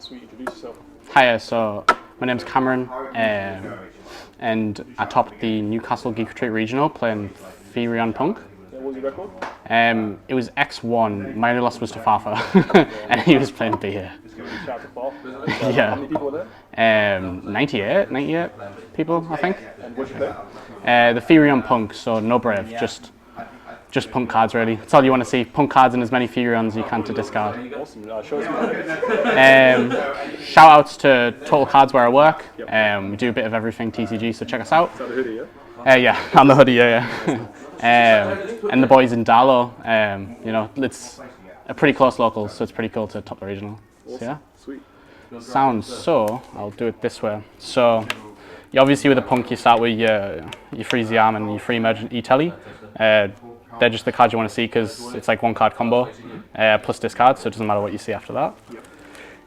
Sweet, introduce yourself. Hiya, so my name's Cameron, and I topped the Newcastle Geek Retreat Regional playing Therion P.U.N.K. What was your record? It was X1, my only loss was to Fafa, and he was playing B here. Shout out to Paul. Yeah. How many people were there? 98 people, I think. And what'd you play? The Therion P.U.N.K, so no Brave, just P.U.N.K cards really. That's all you want to see, P.U.N.K cards and as many Therions as you can to discard. Awesome. Show us Shout outs to Total Cards where I work. We do a bit of everything TCG, so check us out. Is that the hoodie, yeah? Yeah, I'm the hoodie, yeah. And the boys in Darlow, you know, it's a pretty close local, so it's pretty cool to top the regional. Awesome. So, yeah. Sweet. Sounds so, I'll do it this way. So, you obviously with a P.U.N.K you start with your free Ziam and your free Emergent E-Telly. They're just the cards you want to see because it's like one card combo plus discard, so it doesn't matter what you see after that.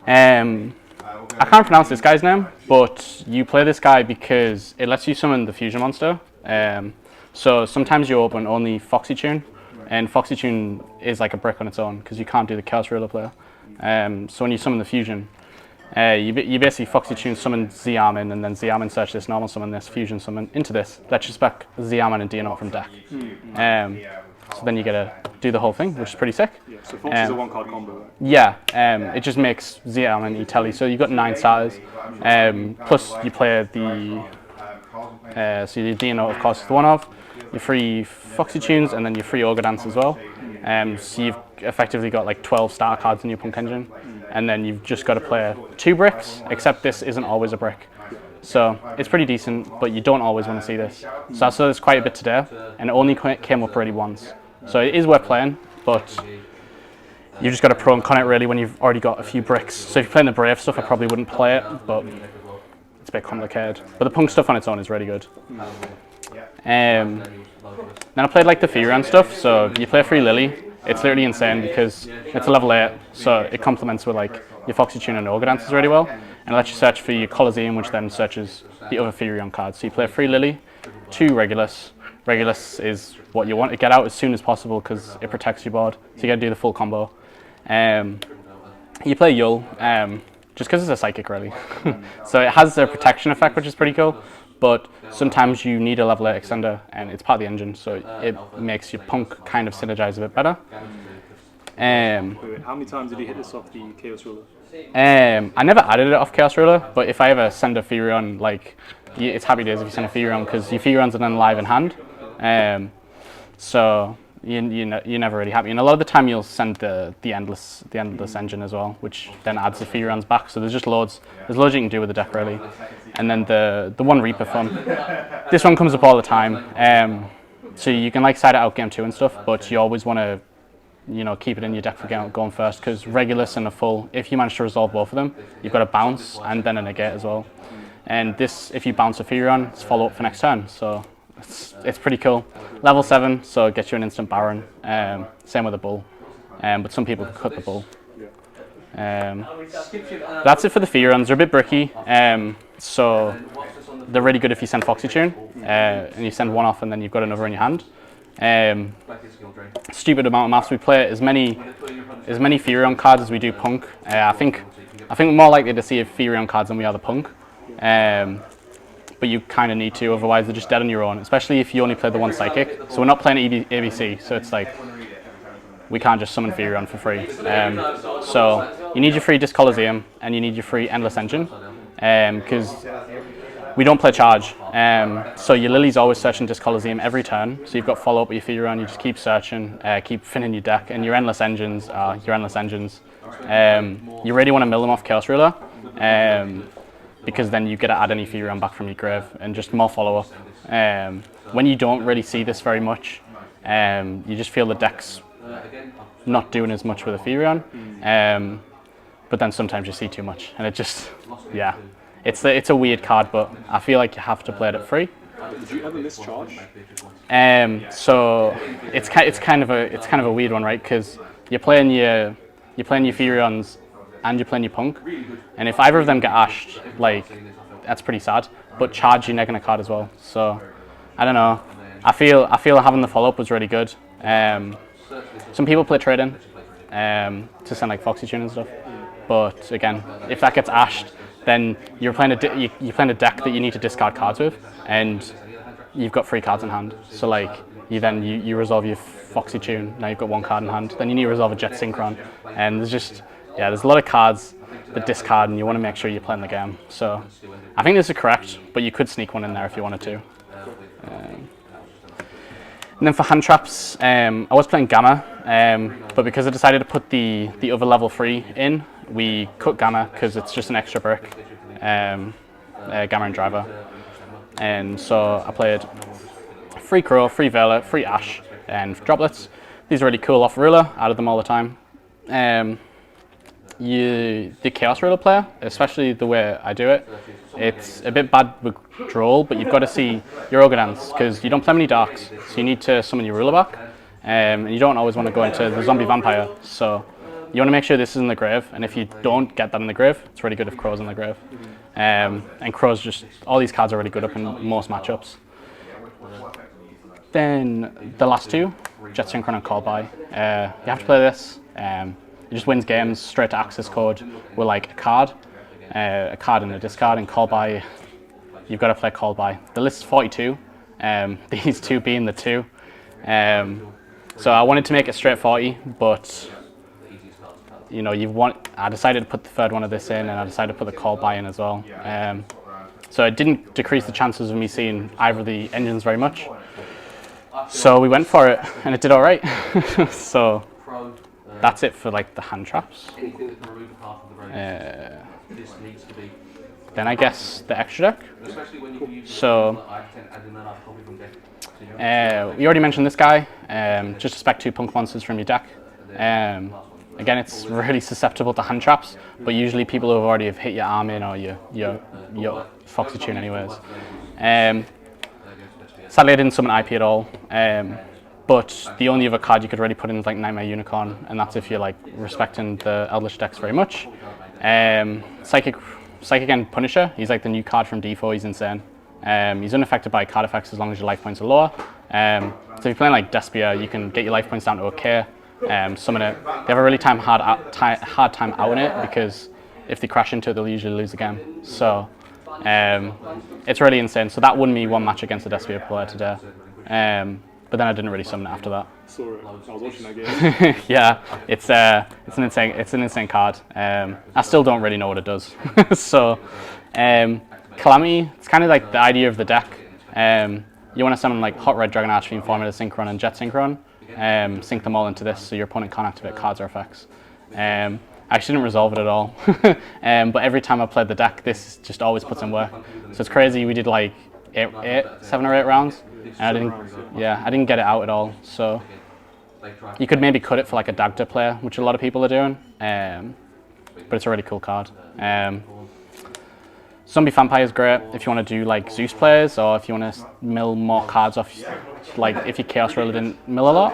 I can't pronounce this guy's name, but you play this guy because it lets you summon the fusion monster. So sometimes you open only Foxy Tune, and Foxy Tune is like a brick on its own because you can't do the Chaos Ruler player. So when you summon the fusion, you basically Foxy Tune summon Ziamin, and then Ziamin search this, normal summon this, fusion summon into this. Lets you spec Ziamin and Dino from deck. So then you get to do the whole thing, which is pretty sick. Yeah, so Fox is a one card combo, right? Yeah, it just makes Ziamin E-Telly. So you've got 9 starters, plus you play the so your Dino of course is the one of, your free Foxy Tunes, and then your free Ogre Dance as well. So you've effectively got like 12 starter cards in your P.U.N.K engine, and then you've just got to play 2 bricks, except this isn't always a brick. So it's pretty decent, but you don't always want to see this. So I saw this quite a bit today, and it only came up already once. So it is worth playing, but you just got to pro and con it really when you've already got a few bricks. So if you're playing the Brave stuff, I probably wouldn't play it, but it's a bit complicated. But the P.U.N.K stuff on its own is really good. Then I played like the Therion stuff, so you play free Lily. It's literally insane because it's a level 8, so it complements with like your Foxy Tune and Ogre Dances really well, and it lets you search for your Colosseum, which then searches the other Therion cards. So you play free Lily, 2 Regulus. Regulus is what you want to get out as soon as possible because it protects your board, so you got to do the full combo. You play Yul, just because it's a psychic really. So it has a protection effect, which is pretty cool, but sometimes you need a level 8 extender, and it's part of the engine, so it makes your P.U.N.K kind of synergize a bit better. Wait, how many times did he hit this off the Chaos Ruler? I never added it off Chaos Ruler, but if I ever send a Therion, like, it's happy days if you send a Therion because your Therion's are then live in hand. So you're never really happy, and a lot of the time you'll send the endless engine as well, which then adds the Therions back. So there's just loads you can do with the deck really. And then the one Reaper fun, this one comes up all the time. So you can like side it out game 2 and stuff, but you always want to, you know, keep it in your deck for going first, because Regulus and a full, if you manage to resolve both of them, you've got a bounce and then a negate as well. And this, if you bounce a Therion, it's follow up for next turn, so it's pretty cool. Level 7, so it gets you an instant Baron. Same with the Bull, but some people cut the Bull. That's it for the Therions. They're a bit bricky, so they're really good if you send Foxy Tune, and you send one off and then you've got another in your hand. Stupid amount of maths. We play as many Therion cards as we do P.U.N.K. I think we're more likely to see Therion cards than we are the P.U.N.K. But you kind of need to, otherwise they're just dead on your own, especially if you only play the one Psychic. So we're not playing ABC, so it's like we can't just summon Therion for free. So you need your free Disc Colosseum and you need your free Endless Engine, because we don't play charge. So your Lily's always searching Disc Colosseum every turn, so you've got follow up with your Therion, you just keep searching, keep filling your deck, and your Endless Engines are your Endless Engines. You really want to mill them off Chaos Ruler, because then you get to add any Therion back from your grave and just more follow up. When you don't really see this very much, you just feel the deck's not doing as much with a Therion, but then sometimes you see too much, and it just, yeah, it's a weird card, but I feel like you have to play it at free. Did you ever miss charge? So it's kind of a weird one, right? Because you're playing your Therions and you're playing your P.U.N.K, and if either of them get ashed, like, that's pretty sad. But charge, you're negging a card as well. So I don't know. I feel having the follow up was really good. Some people play trading to send like Foxy Tune and stuff. But again, if that gets ashed, then you're playing you're playing a deck that you need to discard cards with, and you've got 3 cards in hand. So like you resolve your Foxy Tune. Now you've got 1 card in hand. Then you need to resolve a Jet Synchron, and there's a lot of cards that discard, and you want to make sure you're playing the game. So I think this is correct, but you could sneak one in there if you wanted to. And then for hand traps, I was playing Gamma, but because I decided to put the other level 3 in, we cut Gamma because it's just an extra brick, Gamma and Driver. And so I played 3 Crow, 3 Vela, 3 Ash, and Droplets. These are really cool off Ruler, added them all the time. The Chaos Ruler player, especially the way I do it, it's a bit bad with Droll, but you've got to see your Ogre-Dance because you don't play many Darks, so you need to summon your Ruler back, and you don't always want to go into the Zombie Vampire, so you want to make sure this is in the grave, and if you don't get that in the grave, it's really good if Crow's in the grave. And Crow's all these cards are really good up in most matchups. Then the last 2, Jet Synchron and Call By. You have to play this. It just wins games straight to access code with like a card and a discard, and Call By, you've got to play Call By. The list is 42, these 2 being the 2. So I wanted to make it straight 40, but you know, I decided to put the 3rd one of this in, and I decided to put the Call By in as well. So it didn't decrease the chances of me seeing either of the engines very much. So we went for it, and it did all right. So that's it for like the hand traps. Then I guess the extra deck. So we already mentioned this guy. Just expect 2 Punk monsters from your deck. Again, it's really susceptible to hand traps, but usually people who already have hit your arm in or your Foxy Tune anyways. Sadly, I didn't summon IP at all. But the only other card you could really put in is like Nightmare Unicorn, and that's if you're like respecting the Eldritch decks very much. Psychic and Punisher, he's like the new card from D4, he's insane. He's unaffected by card effects as long as your life points are lower. So if you're playing like Despia, you can get your life points down to OK, summon it. They have a really hard time outing it, because if they crash into it, they'll usually lose the game. So it's really insane. So that won me 1 match against a Despia player today. But then I didn't really summon it after that. Saw it. I was watching that game. Yeah, it's an insane card. I still don't really know what it does. So, Calamity, it's kind of like the idea of the deck. You want to summon like Hot Red Dragon Archfiend, Formula Synchron, and Jet Synchron. Sync them all into this, so your opponent can't activate cards or effects. I actually didn't resolve it at all. But every time I played the deck, this just always puts in work. So it's crazy. We did like 7 or 8 rounds. And I didn't get it out at all. So you could maybe cut it for like a Dagda player, which a lot of people are doing. But it's a really cool card. Zombie Vampire is great if you want to do like Zeus players, or if you want to mill more cards off, like if your Chaos Ruler didn't mill a lot.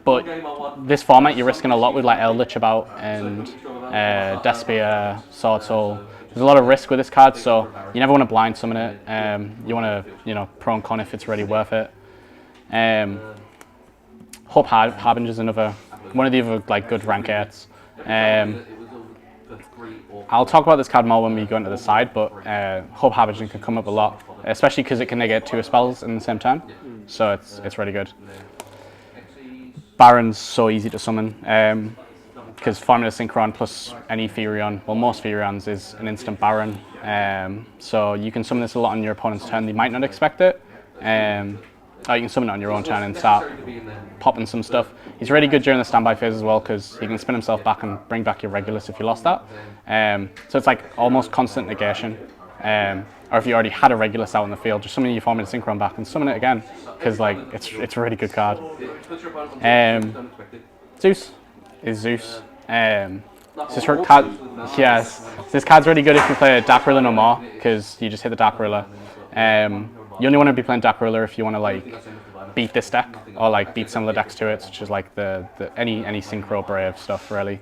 But this format, you're risking a lot with like Eldritch about and Despia, Sword Soul. There's a lot of risk with this card, so you never want to blind summon it. You want to, pro and con if it's really worth it. Hope Harbinger is one of the other like good rank 8s. I'll talk about this card more when we go into the side, but Hope Harbinger can come up a lot, especially because it can negate 2 spells in the same turn. So it's really good. Baron's so easy to summon. Because Formula Synchron plus any Therion, well most Therions, is an instant Baron. So you can summon this a lot on your opponent's turn. They might not expect it. Or you can summon it on your own turn and start popping some stuff. He's really good during the standby phase as well, because he can spin himself back and bring back your Regulus if you lost that. So it's like almost constant negation. Or if you already had a Regulus out in the field, just summon your Formula Synchron back and summon it again, because like it's a really good card. Zeus is Zeus. This card's really good if you play a Dark Ruler no more, because you just hit the Dark Ruler. You only want to be playing Dark Ruler if you want to like beat this deck, or like beat similar decks to it, such as like any Synchro Brave stuff really.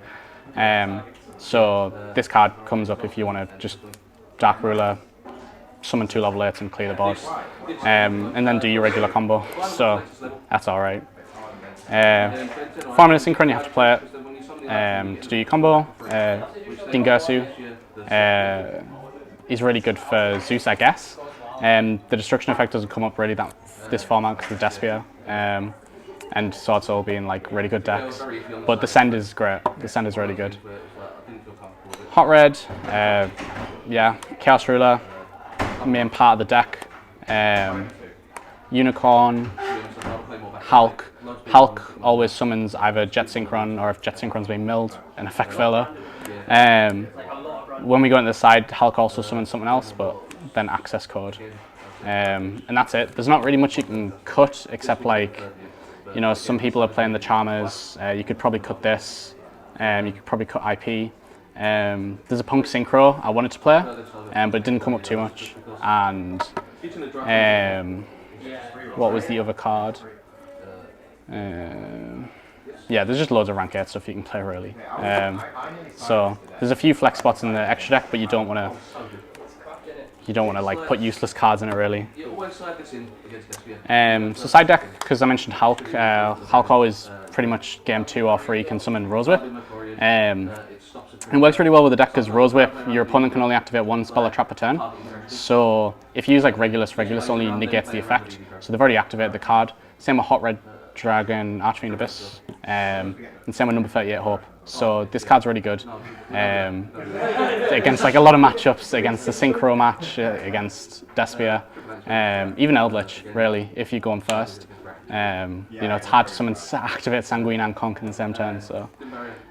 So this card comes up if you want to just Dark Ruler, summon 2 level 8s and clear the board, and then do your regular combo. So that's all right. Formula Synchron, you have to play it. to do your combo. Dingersu is really good for Zeus, I guess. The destruction effect doesn't come up really this format because of Despia. And Sword Soul being like really good decks. But the Send is great. The Send is really good. Hot Red, yeah, Chaos Ruler, main part of the deck. Unicorn, Hulk. Hulk always summons either Jet Synchron or if Jet Synchron's being milled, an effect filler. When we go into the side, Hulk also summons something else, but then access code. And that's it. There's not really much you can cut except like, you know, some people are playing the Charmers. You could probably cut this. You could probably cut IP. There's a P.U.N.K Synchro I wanted to play, but it didn't come up too much. And what was the other card? Yeah, there's just loads of rank 8 stuff you can play really. So there's a few flex spots in the extra deck, but you don't want to like put useless cards in it really. So side deck, because I mentioned Hulk. Hulk always pretty much game 2 or 3 can summon Rose Whip. It works really well with the deck because Rose Whip, your opponent can only activate 1 spell or trap per turn. So if you use like Regulus only negates the effect. So they've already activated the card. Same with Hot Red Dragon, Archfiend Abyss, and same with number 38 Hope. So this card's really good against like a lot of matchups, against the Synchro match, against Despia, even Eldritch really, if you're going first. You know, it's hard to summon activate Sanguine and Conk in the same turn. So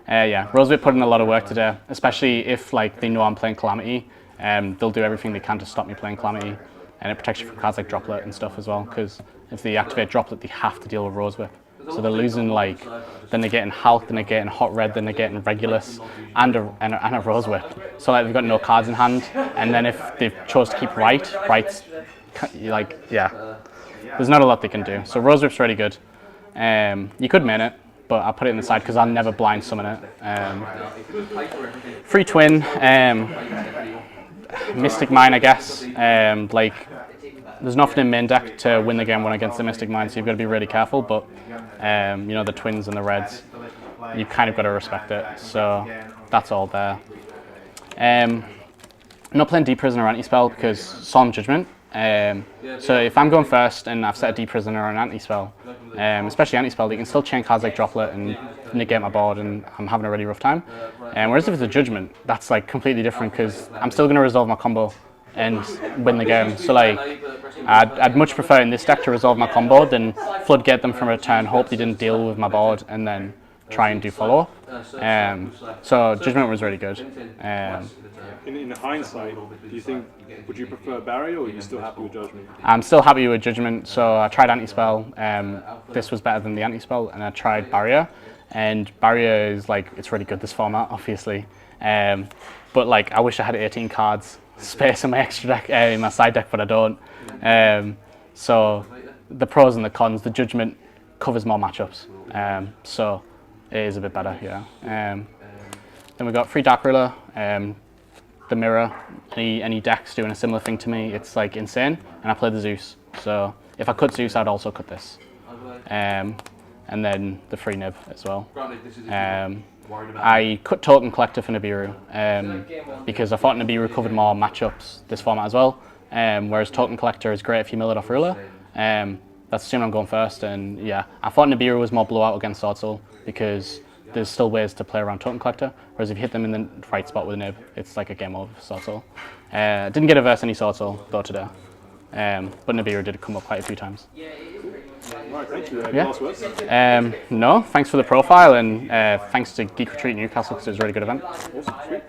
yeah, Rosewhip put in a lot of work today, especially if like they know I'm playing Calamity. They'll do everything they can to stop me playing Calamity, and it protects you from cards like Droplet and stuff as well, because if they activate Droplet they have to deal with Rosewhip. So they're losing like, then they're getting Hulk, then they're getting Hot Red, then they're getting Regulus and a Rose Whip. So like they've got no cards in hand, and then if they've chose to keep Right's like, yeah, there's not a lot they can do. So Rose Whip's really good. You could main it, but I'll put it in the side because I'll never blind summon it. Free Twin, Mystic Mine I guess. Like, there's nothing in main deck to win the game 1 against the Mystic Mine, so you've got to be really careful, but you know, the Twins and the Reds, you've kind of got to respect it, so that's all there. I'm not playing Deep Prisoner or Anti-Spell because Solemn Judgment. So if I'm going first and I've set a Deep Prisoner or an Anti-Spell, especially Anti-Spell, you can still chain cards like Droplet and negate my board, and I'm having a really rough time. Whereas if it's a Judgment, that's like completely different because I'm still going to resolve my combo and win the game. So like, I'd much prefer in this deck to resolve my combo than floodgate them from a turn, hope they didn't deal with my board, and then try and do follow-up. So Judgment was really good. In hindsight, do you think, would you prefer Barrier or are you still happy with Judgment? I'm still happy with Judgment, so I tried Anti-Spell. This was better than the Anti-Spell, and I tried Barrier. And Barrier is like, it's really good this format, obviously. But like, I wish I had 18 cards space in my extra deck, in my side deck, but I don't. So the pros and the cons, the Judgment covers more matchups, so it is a bit better, yeah. Then we got free Dark Ruler, the Mirror. Any decks doing a similar thing to me, it's like insane, and I play the Zeus. So if I cut Zeus, I'd also cut this. And then the free Nib as well. I cut Token Collector for Nibiru because I thought Nibiru covered more matchups this format as well. Whereas Token Collector is great if you mill it off Ruler. That's assuming I'm going first, and yeah, I thought Nibiru was more blowout against Sword Soul because there's still ways to play around Token Collector, whereas if you hit them in the right spot with a Nib, it's like a game over for Sword Soul. Didn't get a verse any Sword Soul though today, but Nibiru did come up quite a few times. Right, thank you. Yeah. Last words? No, thanks for the profile, and thanks to Geek Retreat Newcastle because it was a really good event. Awesome, sweet.